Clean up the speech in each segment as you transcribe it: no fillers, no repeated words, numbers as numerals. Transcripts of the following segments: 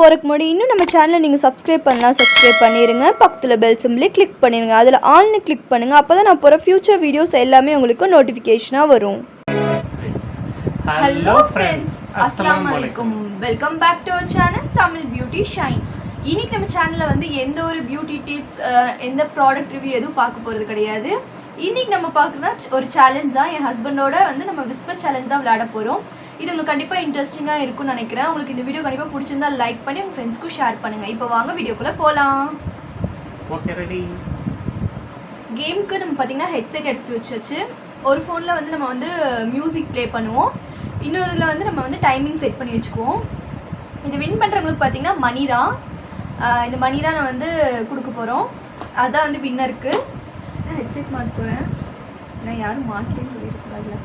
போகிறதுக்கு முன்னாடி இன்னும் நம்ம சேனலை நீங்கள் சப்ஸ்கிரைப் பண்ணலாம், சப்ஸ்கிரைப் பண்ணிடுங்க. பக்கத்தில் பெல் சிம்பிளே கிளிக் பண்ணிடுங்க. அதில் ஆல்னு கிளிக் பண்ணுங்கள். அப்போ தான் நான் போகிற ஃபியூச்சர் வீடியோஸ் எல்லாமே உங்களுக்கு நோட்டிஃபிகேஷனாக வரும். ஹலோ ஃப்ரெண்ட்ஸ், அஸ்ஸலாமு அலைக்கும். Welcome back to our channel Tamil beauty shine. இன்னைக்கு நம்ம சேனலில் வந்து எந்த ஒரு பியூட்டி டிப்ஸ், எந்த ப்ராடக்ட் ரிவ்யூ எதுவும் பார்க்க போகிறது கிடையாது. இன்னைக்கு நம்ம பார்க்குறதா ஒரு சேலஞ்ச் தான். என் ஹஸ்பண்டோட வந்து நம்ம விஸ்பர் சேலஞ்ச் தான் விளையாட போகிறோம். இது உங்களுக்கு கண்டிப்பாக இன்ட்ரெஸ்டிங்காக இருக்கும்னு நினைக்கிறேன். உங்களுக்கு இந்த வீடியோ கண்டிப்பாக பிடிச்சிருந்தா லைக் பண்ணி உங்கள் ஃப்ரெண்ட்ஸ்க்கும் ஷேர் பண்ணுங்கள். இப்போ வாங்க வீடியோக்குள்ளே போகலாம். Okay, ready. கேமுக்கு நம்ம பார்த்தீங்கன்னா ஹெட்செட் எடுத்து வச்சாச்சு. ஒரு ஃபோனில் வந்து நம்ம வந்து மியூசிக் ப்ளே பண்ணுவோம், இன்னொருல வந்து நம்ம வந்து டைமிங் செட் பண்ணி வச்சுக்குவோம். இது வின் பண்ணுறவங்களுக்கு பார்த்தீங்கன்னா மணி தான். இந்த மணி தான் நான் வந்து கொடுக்க போகிறோம். அதுதான் வந்து வின்னருக்கு. நான் ஹெட்செட் மாட்ட போகிறேன். நான் யாரும் மாட்டேன்னு சொல்லியிருக்கூடாதுல.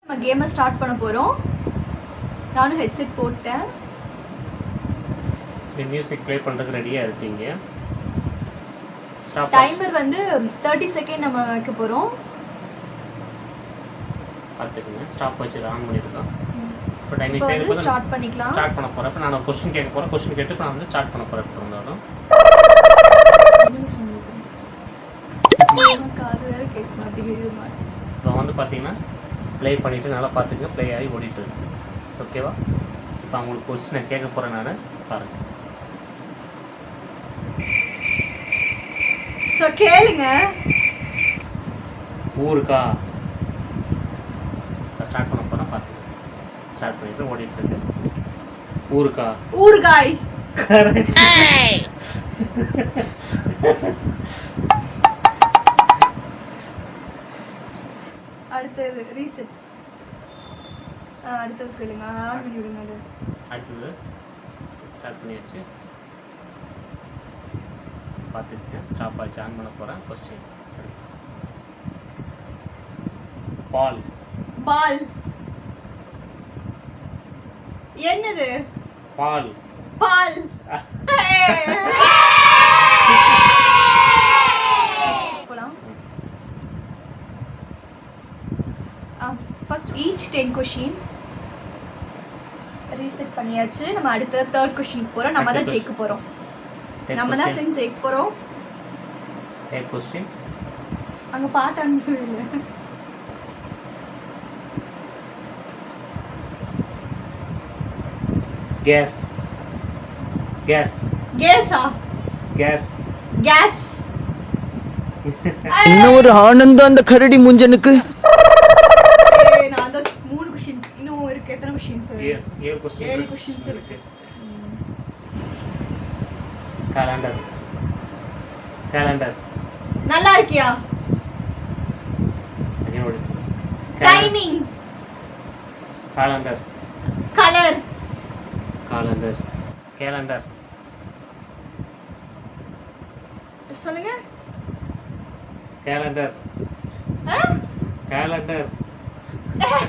நம்ம கேமை ஸ்டார்ட் பண்ண போகிறோம். நானும் ஹெட்செட் போட்டேன். இந்த மியூசிக் ப்ளே பண்ணுறதுக்கு ரெடியாக இருக்கீங்க. டைமர் வந்து 30 செகண்ட் நம்ம வைக்க போகிறோம். பார்த்துக்குங்க. ஸ்டாப் வச்சு ஆன் பண்ணியிருக்கோம். இப்போ டைமிங் இப்போ சைடு வந்து ஸ்டார்ட் பண்ணிக்கலாம். ஸ்டார்ட் பண்ண போகிறேன். இப்போ நான் ஒரு கொஸ்டின் கேட்க போகிறேன். கொஸ்டின் கேட்டு இப்போ நான் வந்து ஸ்டார்ட் பண்ண போகிறேன். இப்போ இருந்தாலும் காது வேற கேட்க மாட்டேங்குது. இப்போ வந்து பார்த்தீங்கன்னா ப்ளே பண்ணிவிட்டு நல்லா பார்த்துங்க. ப்ளே ஆகி ஓடிட்டு இருக்கு. ஓகேவா? இப்போ அவங்களுக்கு கொஸ்டினை கேட்க போகிறேன். நான் பாருங்கள். ஸோ கேளுங்க. ஊருக்கா ஸ்டார்ட் பண்ண போனால் பார்த்துங்க. ஸ்டார்ட் பண்ணிட்டு ஓடிட்டு இருக்கு. ஊருக்கா ஊறுகாய். அடுத்தது ரீசெட். அடுத்தது கேளுங்க. ஆரம்பிச்சு விடுங்க. அது அடுத்தது ஸ்டார்ட் பண்ணியாச்சு. பார்த்துக்கங்க. ஸ்டாப் ஆச்சு. ஆன் பண்ண போகிறேன். கொஸ்டின் பால். பால். என்னது? பால். பால். போலாம். ஃபர்ஸ்ட் ஈச் 10 கொஸ்டின் ரீசெட் பண்ணியாச்சு. நம்ம அடுத்த 3rd கொஸ்டின் போறோம். நம்ம தான் ஜெயிக்க போறோம். நம்ம தான் ஃப்ரெண்ட்ஸ் ஜெயிக்க போறோம். 8 கொஸ்டின். அங்க பாட்டு அனுப்பவே இல்ல. கேஸ். கேஸ். கேஸா? கேஸ். கேஸ். என்ன ஒரு ஆனந்தம் அந்த கரடி முஞ்சனுக்கு. நான் அந்த 3 क्वेश्चन இன்னும் இருக்கு. எத்தனை क्वेश्चंस? Yes, 7 question. 7 क्वेश्चंस இருக்கு. கேலண்டர். கேலண்டர். நல்லா இருக்கியா? Second word. Timing. Calendar. Colour. Calendar. Calendar. சொல்லுங்க. கேலண்டர். கேலண்டர்.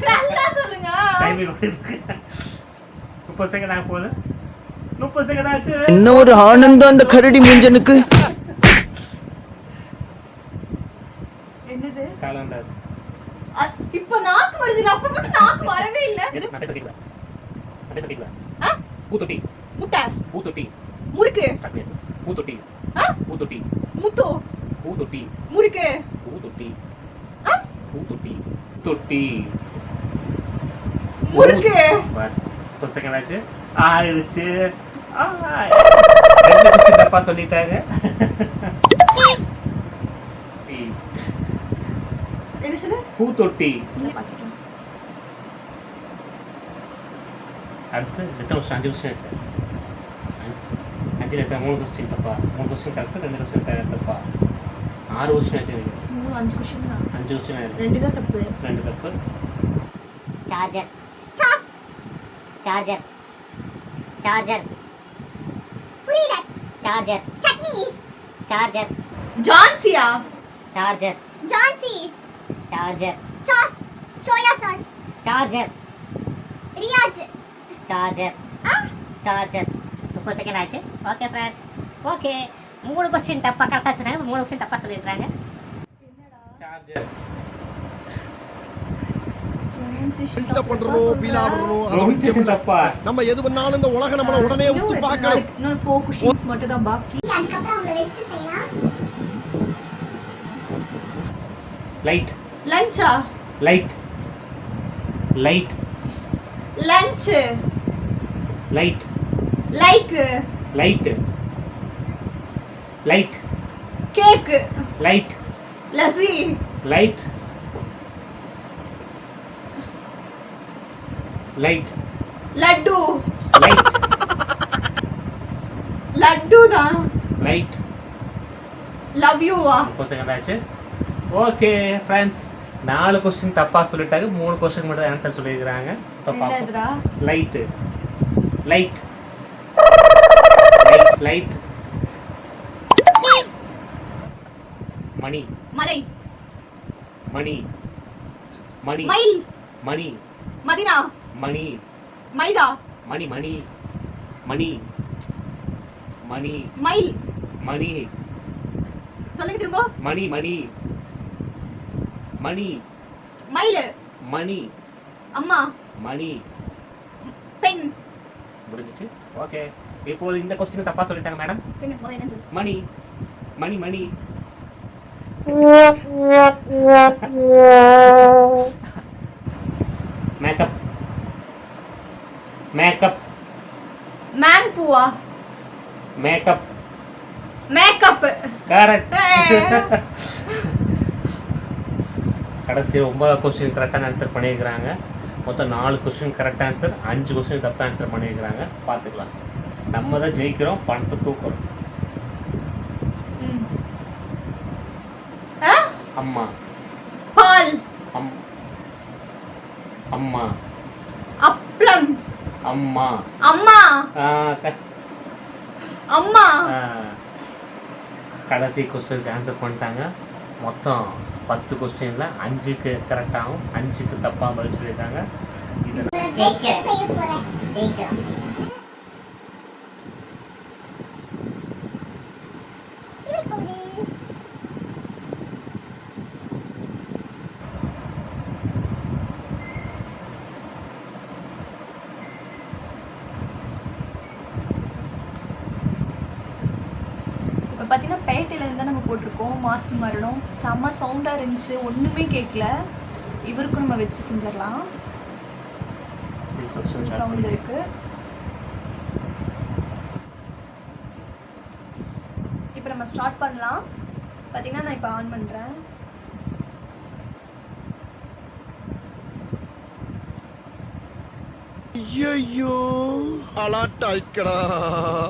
நல்லா சொல்லுங்க. டைமிங் ஓடிட்டு 30 செகண்ட் ஆக போகுது. 30 செகண்ட் ஆச்சு. என்ன ஒரு ஆனந்தம் அந்த கரடி முஞ்சனுக்கு. என்னது? கேலண்டர். இப்போ நாக்கு வருது. அப்ப மட்டும் நாக்கு வரவே இல்ல. நான் சொல்லிக்கலாம். நான் சொல்லிக்கலாம். பூத்தொட்டி. முட்டை. பூத்தொட்டி. முறுக்கு. ஸ்டார்ட் பண்ணியாச்சு. பூத்தொட்டி. பூத்தொட்டி. முத்து. பூத்தொட்டி. முறுக்கு. பூத்தொட்டி. பூத்தொட்டி. தொட்டி. முறுக்கு. 10 செகண்ட் ஆச்சு. ஆயிருச்சு. ரெண்டு கொஸ்டின் தப்பா சொல்லிட்டாங்க. என்ன சொல்லு? பூத்தொட்டி. பாத்துக்கலாம். அடுத்து எத்தனை கொஸ்டின்? 5 கொஸ்டின் ஆச்சு. 5 எத்தனை? 3 கொஸ்டின் தப்பா. 3 கொஸ்டின் கரெக்டாக, 2 கொஸ்டின் தப்பா. 6 கொஸ்டின் ஆச்சு. 5 क्वेश्चन தான். 5 கொஸ்டின் ஆயிருக்கு. 2 தான் தப்பு. 2 தப்பு. चार्जर. சாஸ். चार्जर. चार्जर. புரியல. चार्जर. சட்னி. चार्जर. ஜான்சியா? चार्जर. ஜான்சி. Charger. Sauce. Soya sauce. Charger. ரியாஜ். चार्जर. चार्जर. 30 செகண்ட் ஆச்சு. Okay friends. ஓகே. 3 क्वेश्चन தப்பா கரெக்டா சொன்னாங்க. 3 क्वेश्चन தப்பா சொல்லிருக்காங்க. சார்ஜர். என்ன பண்றோம் பீலா பண்றோம் அது முக்கியம் ப்ரொனன்சியேஷன் இல்ல. தப்பா. நம்ம எது பண்ணாலும் இந்த உலகம் நம்மள உடனே உத்து பார்க்கணும். இன்னொரு 4 क्वेश्चंस மட்டும் தான் பாக்கி. அதுக்கப்புறம் அவங்கள வச்சு செய்யலாம். லைட் லஞ்சா? Light light lunch. Light like. Light light cake. Light lassi. Light light laddu. Light laddu தான். லைட் லவ் யூ வா? 30 செகண்ட் ஆச்சு. ஓகே ஃப்ரெண்ட்ஸ், 4 கொஸ்டின் தப்பா சொல்லிட்டாங்க, 3 கொஸ்டின் மட்டும் ஆன்சர் சொல்லியிருக்கிறாங்க. இப்போ பாப்போம். என்னதுடா? லைட் லைட் லைட் மணி மலை. மணி மணி மயில். மணி மதினா. மணி மைதா. மணி மணி மணி மணி மயில். மணி சொல்லுங்க திரும்ப. மணி மணி மணி மயில். மணி அம்மா. மணி பெண். முடிஞ்சிச்சு. ஓகே, இப்போது இந்த கொஸ்டின் தப்பா சொல்லிட்டாங்க மேடம். சரி முதல்ல என்ன சொல்லு? மணி மணி மணி மேக்கப் மேக்கப் மேன் பூவா? Makeup makeup. கரெக்ட். கடைசி 9 கொஸ்டின் கரெக்டான ஆன்சர் பண்ணியிருக்கிறாங்க. மொத்தம் 4 கொஸ்டின் கரெக்ட் ஆன்சர், 5 கொஸ்டின் தப்பு ஆன்சர் பண்ணியிருக்கிறாங்க. பார்த்துக்கலாம், நம்ம தான் ஜெயிக்கிறோம், பணத்தை தூக்குறோம். அம்மா. பால். அம்மா. அப்பளம். அம்மா. அம்மா. அம்மா. கடைசி கொஸ்டினுக்கு ஆன்சர் பண்ணிட்டாங்க. மொத்தம் 10 கொஸ்டினில் 5க்கு கரெக்டாகவும் 5க்கு தப்பாக பதில் சொல்லியிருக்காங்க. இதில் ஜெயிக்க செய்ய போறேன். ஜெயிக்கிறோம். இது போகுது. இப்போ பார்த்தீங்கன்னா பேட்டையில இருந்து தான் நம்ம போட்டிருக்கோம். மாசு மரணம் செம்ம சவுண்டாக இருந்துச்சு, ஒன்றுமே கேட்கல. இவருக்கும் நம்ம வச்சு செஞ்சிடலாம். சவுண்ட் இருக்கு. இப்போ நம்ம ஸ்டார்ட் பண்ணலாம். பார்த்தீங்கன்னா நான் இப்போ ஆன் பண்ணுறேன். ஐயோ அலாட்டாய்க்கடா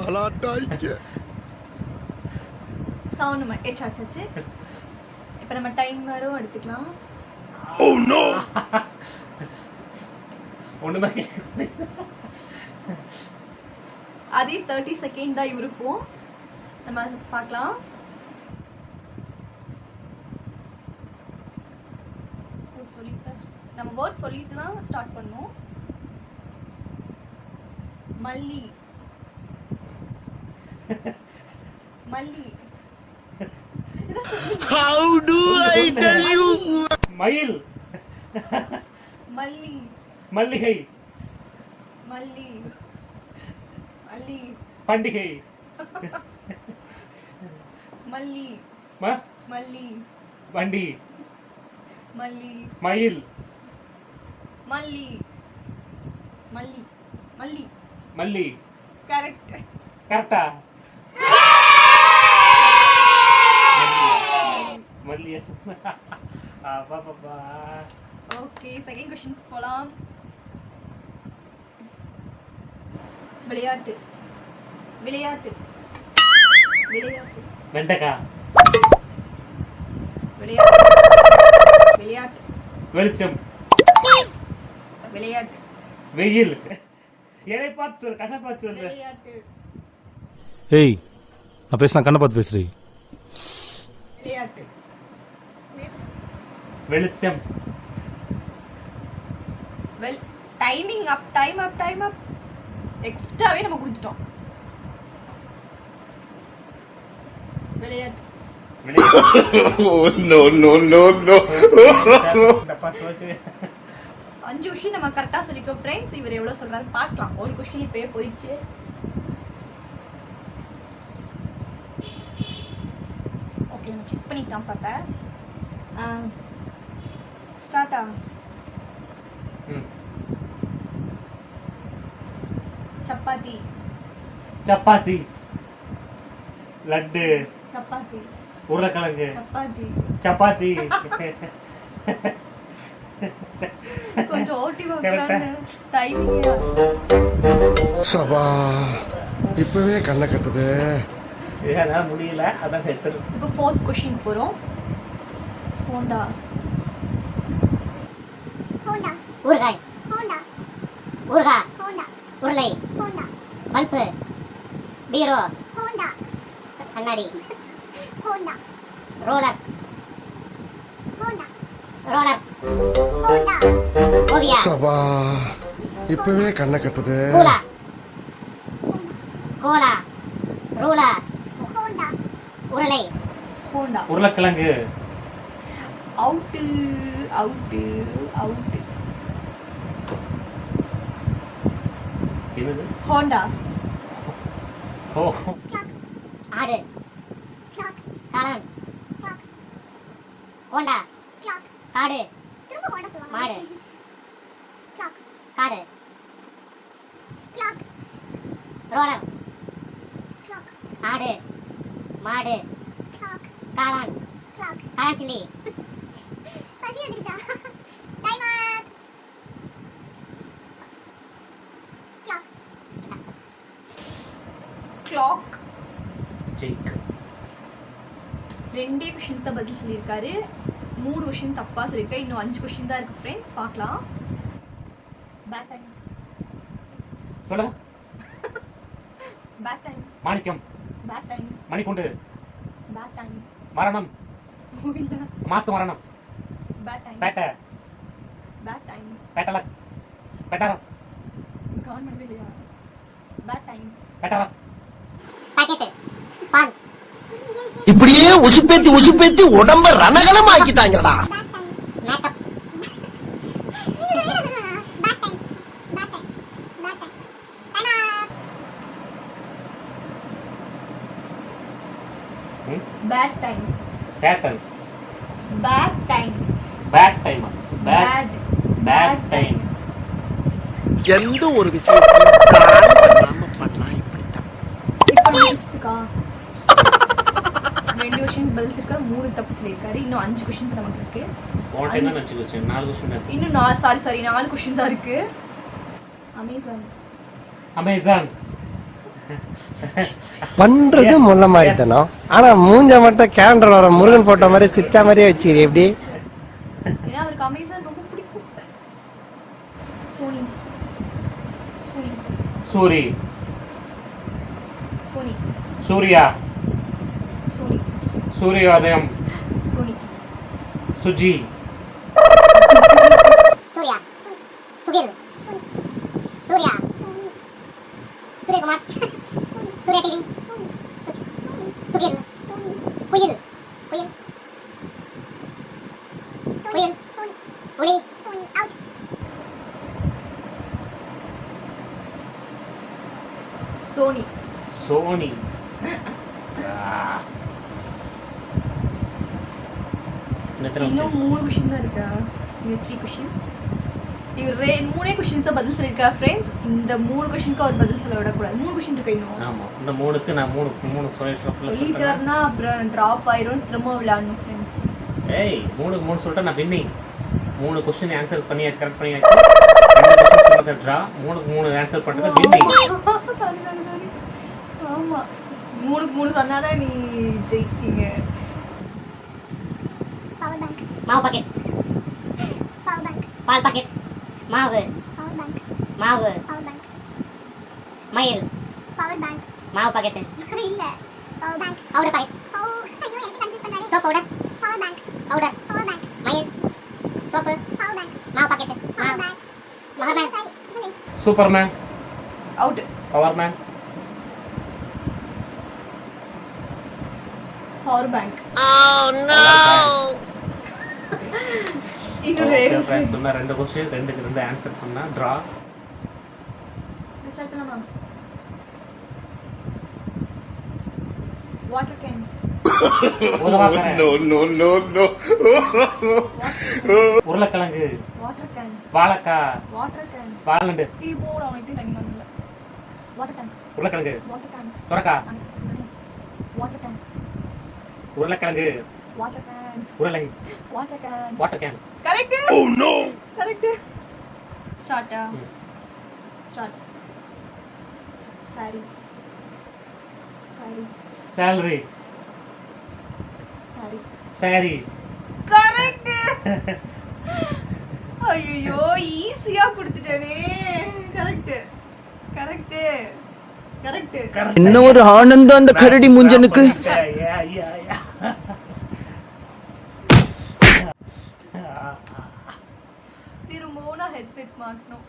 அலாட்டாய்க்க. சவுண்ட் ஏச்சாச்சு. இப்போ நம்ம டைமரும் எடுத்துக்கலாம். ஒன்றுமே கேட்க. அதே 30 செகண்ட் தான் இருக்கும். நம்ம பார்க்கலாம். நம்ம வேர்ட் சொல்லிட்டு தான் ஸ்டார்ட் பண்ணோம். மல்லி. மல்லி. How do I tell you? மயில். மல்லி. மல்லிகை. மல்லி. மல்லி. பண்டிகை. மல்லி. மல்லி. வண்டி. மல்லி. மயில். மல்லி. மல்லி. மல்லி. மல்லி. கரெக்ட். கரெக்டா? மல்லியா? பாப்பா. ஓகே, செகண்ட் क्वेश्चंस போலாம். விளையாட்டு. விளையாட்டு. விளையாட்டு. வெண்டைக்காய். விளையாட்டு. விளையாட்டு. வெளிச்சம். விளையாட்டு. வெயில். என்னை பார்த்து சொல்லு, கண்ணை பார்த்து சொல்லு. விளையாட்டு. ஏய், நான் பேசினா கண்ணை பார்த்து பேசுறீ. விளையாட்டு. வெளிச்சம். டைமிங் அப். டைம் அப். எக்ஸ்ட்ராவே நம்ம கொடுத்துட்டோம். விளையாட்டு. No. தப்பா சொல்லுச்சு. 5 கொஸ்டின் நம்ம கரெக்டா சொல்லிக்கோம் ஃப்ரெண்ட்ஸ். இவர் எவ்வளவு சொல்றாரு பார்க்கலாம். ஒரு கொஸ்டின் இப்பவே போயிடுச்சு. ஓகே நம்ம செக் பண்ணிக்கலாம் பாப்பா. ஸ்டார்ட்டா? சப்பாத்தி. சப்பாத்தி. லட்டு. சப்பாத்தி. உருளைக்கிழங்கு. சப்பாத்தி. சப்பாத்தி. கொஞ்சம் ஓட்டி பார்க்கலாம்னு டைமிங். சபா இப்பவே கண்ணை கட்டுது. இதனால முடியல, அதான் ஹெட்செட். இப்போ 4th கொஸ்டின் போறோம். ஹோண்டா. ஹோண்டா ஊறுகாய், ஹோண்டா ஊறுகாய், ஹோண்டா உருளை, ஹோண்டா பல்பு, பீரோ, ஹோண்டா கண்ணாடி, Honda roller, Honda roller, Honda Oviya, சபா இப்பவே கண்ணை கட்டுது. கூலா, கோலா, ரூலா, ஹோண்டா உருளை, ஹோண்டா. உருளைக்கிழங்கு. Out out out. என்னது? ஹோண்டா. ஓ, கிளாக் ஆடு, கிளாக் காளான், கிளாக் ஹோண்டா, கிளாக் காடு, திரும்ப ஹோண்டா சொல்லுவாங்க. மாடு, கிளாக் காடு, கிளாக் ரோலர், கிளாக் ஆடு, மாடு, கிளாக் காளான், கிளாக் காளாஞ்சில்லி, பசி வந்துருச்சா? டைமர். Clock clock. ஜெயிக். 2 கொஸ்டின் தான் பதில் சொல்லியிருக்காரு. 3 கொஸ்டின் தப்பா சொல்லியிருக்காரு. இன்னும் 5 கொஸ்டின் தான் இருக்கு ஃப்ரெண்ட்ஸ். பார்க்கலாம். Bad time. சொல்லுங்க. Bad time. மாணிக்கம். Bad time. மணிக்குண்டு. Bad time. மரணம். இல்ல. மாசு மரணம். Bad time. பேட்டை. Bad time. பேட்டல. பேட்டாரம். கவர்மெண்ட் இல்லையா? Bad time. பேட்டாரம். பாக்கெட்டு, பால், இப்படியே உசுப்பேத்தி உடம்ப ரணகலம் ஆக்கிட்டாங்கடா. Bad time. மேக்கப், நீங்க என்ன சொல்லுங்க? Bad time. Bad time. Bad time. Timer. Bad time. பேட்டன். Bad time. பேட் டைமா? பேட். Bad time. எந்த ஒரு விஷயத்தையும் பிளான் பண்ணாம பண்ணா இப்படித்தான். இப்போ நெக்ஸ்ட்க்கா 2 கொஸ்டின் பதில் சொல்லிருக்காரு. 3 தப்பு சொல்லியிருக்காரு. இன்னும் 5 கொஸ்டின்ஸ் நமக்கு இருக்கு. உன்கிட்ட என்ன நினச்சி கொஸ்டின்? 4 கொஸ்டின் தான். இன்னும் 4 கொஸ்டின் தான் இருக்கு. அமேசான். அமேசான். பண்றது முள்ள மாதிரி தானோ, ஆனா மூஞ்ச மட்டும் கேலண்டர்ல வர முருகன் போட்ட மாதிரி சிரிச்சா மாதிரியே வச்சுக்கிறீ. எப்படி? ஏன்னா அவருக்கு அமேசான் ரொம்ப பிடிக்கும். Sony. Sony. Soori. Sony. Surya. Sony. சூரியோதயம். சோனி. சுஜி. சூர்யா, சுகில், சூர்யா, சூரியகுமார், சூர்யா டிவி, சுகில், குயில், குயில், குயில், புலி, அவுட். சோனி. சோனி. இன்னும் 3 கொஸ்டின் தான் இருக்கா? இன்னும் 3 கொஸ்டின்ஸ். இவர் 3 கொஸ்டின் தான் பதில் சொல்லியிருக்காரு ஃப்ரெண்ட்ஸ். இந்த 3 கொஸ்டினுக்கு அவர் பதில் சொல்ல விடக்கூடாது. 3 கொஸ்டின் இருக்கு இன்னும். ஆமா, இந்த 3க்கு நான் 3 சொல்லிட்டேன். சொல்லிட்டாருன்னா அப்புறம் ட்ராப் ஆயிரும். திரும்ப விளையாடணும் ஃப்ரெண்ட்ஸ். ஏய், 3க்கு 3 சொல்லிட்டா நான் வின்னிங். 3 கொஸ்டின் ஆன்சர் பண்ணியாச்சு, கரெக்ட் பண்ணியாச்சு. 2 கொஸ்டின் சொல்லிட்டு ட்ரா. 3க்கு 3 ஆன்சர் பண்ணிட்டா வின்னிங். சாரி. ஆமா, 3க்கு 3 சொன்னாதான் நீ ஜெயிச்சீங்க. Power bank. மாவு பாக்கெட், பவர் பேங்க். பால் பாக்கெட், மாவு, பவர் பேங்க். மாவு, பவர் பேங்க். மயில், பவர் பேங்க். மாவு பாக்கெட், இல்ல. Power bank. பவுடர் பாக்கெட், ஐயோ எனக்கு கன்ஃபியூஸ் பண்றாரு. Soap powder, power bank. Powder, power bank. மயில், சோப்பு, பவர் பேங்க். மாவு பாக்கெட், பவர் மாவு, பேங்க். பவர் பேங்க், சரி சொல்லு. Superman. Out. Powerman. Power bank. இன்னொரு ஓகே ஃப்ரெண்ட்ஸ் சொன்ன 2 கொஸ்டின் 2க்கு 2 ஆன்சர் பண்ணா ட்ரா. ஸ்டார்ட் பண்ணலாமா? Water can. உருளைக்கிழங்கு, வாட்டர் கேன். வாழைக்காய், வாட்டர் கேன். வாழைண்டு, டீ போட அவனுக்கு டைம் பண்ணல. Water can. உருளைக்கிழங்கு, வாட்டர் கேன். சொரக்காய், வாட்டர் கேன். உருளைக்கிழங்கு, வாட்டர் கேன். உருளைங்க, water can. Water can. Correct. Oh no. Correct. ஸ்டார்ட்டா? Start. Sorry. Sorry. Salary, sorry. Sorry. Correct. ஐயோ ஈஸியா கொடுத்துட்டேனே. கரெக்ட். கரெக்ட். கரெக்ட். என்ன ஒரு ஆனந்தம் அந்த கரடி முஞ்சனுக்கு. திரும்பவும் நான் ஹெட்செட் மாட்டணும்.